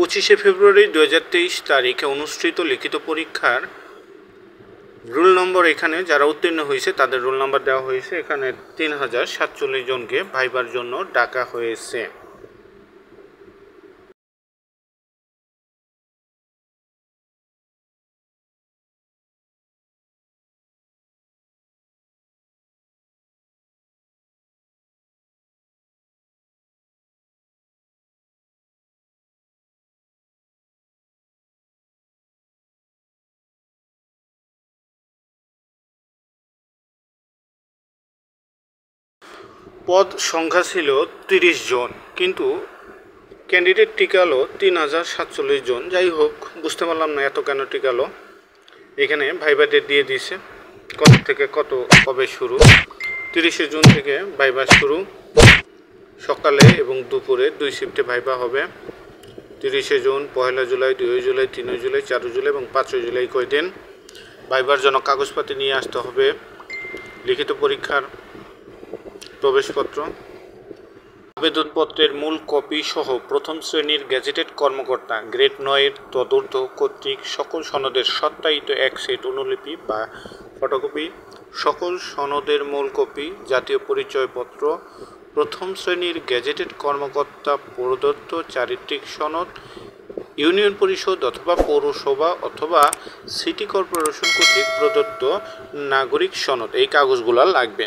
25শে ফেব্রুয়ারি 2023 তারিখে অনুষ্ঠিত লিখিত পরীক্ষার রোল নম্বর এখানে যারা উত্তীর্ণ হয়েছে তাদের রোল নাম্বার দেওয়া হয়েছে। এখানে 3047 জনকে ভাইবার জন্য ডাকা হয়েছে। পদ সংখ্যা ছিল 30 জন, কিন্তু ক্যান্ডিডেট টিকালো 3047 জন। যাই হোক, বুঝতে পারলাম না এত কেন টিকালো। এখানে ভাইবা ডেট দিয়ে দিয়েছে, কত থেকে কত কবে শুরু। 30শে জুন থেকে ভাইবা শুরু, সকালে এবং দুপুরে 2 শিফটে ভাইবা হবে। 30শে জুন, 1 জুলাই, 2 জুলাই, 3 জুলাই, 4 জুলাই এবং 5 জুলাই কয়দিন। ভাইবার জন্য কাগজপাতি নিয়ে আসতে হবে, লিখিত পরীক্ষার প্রবেশপত্র, আবেদনপত্রের মূল কপি সহ প্রথম শ্রেণীর গেজেটেড কর্মকর্তা গ্রেড 9-এর তদূর্ধ্ব কর্তৃক সকল সনদের সত্যায়িত এক সেট অনুলিপি বা ফটোকপি, সকল সনদের মূল কপি, জাতীয় পরিচয়পত্র, প্রথম শ্রেণীর গেজেটেড কর্মকর্তা প্রদত্ত চারিত্রিক সনদ, ইউনিয়ন পরিষদ অথবা পৌরসভা অথবা সিটি কর্পোরেশন কর্তৃক প্রদত্ত নাগরিক সনদ, এই কাগজগুলো লাগবে।